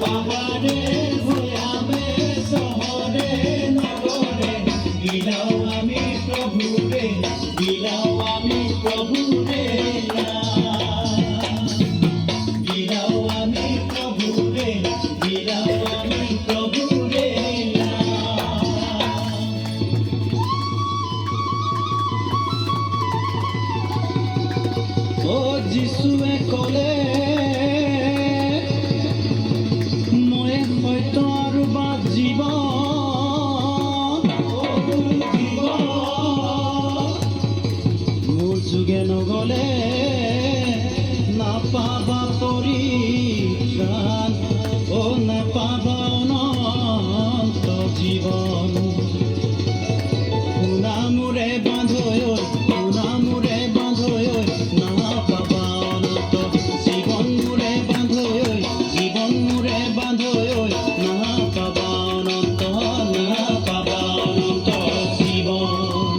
পাহাড়ে ভয়াবে শহৰে নগৰে বিলাও আমি প্ৰভুৰে বিলাও আমি প্ৰভুৰে বিলাও আমি প্ৰভুৰে বিলাও আমি প্ৰভুৰে ও যিশুৱে ক'লে ময়ে সত্য আৰু বাট জীৱন মোৰ যোগে নগ'লে নাপাবা পৰিত্ৰাণ নাপাবা অনন্ত জীৱন শুনা মোৰে বান্ধৈ শুনা মোৰে বান্ধৈ নাপাবা অনন্ত জীৱন মোৰে বান্ধৈ জীৱন মোৰে বান্ধৈ নাপাবা অনন্ত জীৱন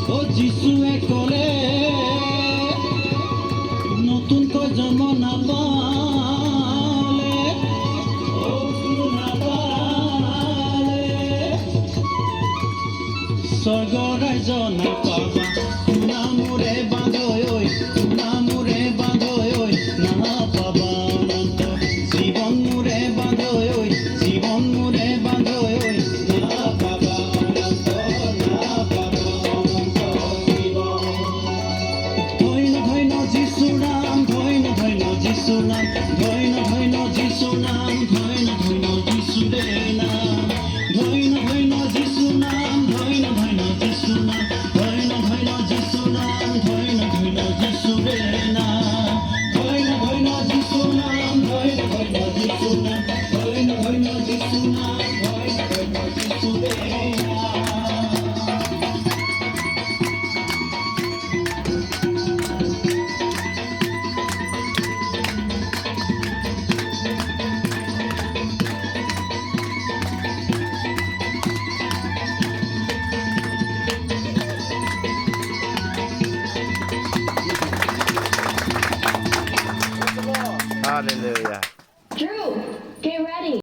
ও যিশুৱে ক'লে নতুনকৈ জন্ম নাপালে স্বৰ্গ ৰাজ্য নাপাবা শুনা মোৰে বান্ধৈ শুনা মোৰে বান্ধৈ নাপাবা অনন্ত জীৱন মোৰে বান্ধৈ জীৱন মোৰে বান্ধৈ নাপাবা অনন্ত জীৱন ধন্য ধন্য যিশু নাম ধন্য ধন্য যিশু নাম ধন্য ধন্য যিশু নাম ধন্য ধন্য যিশুৰে নাম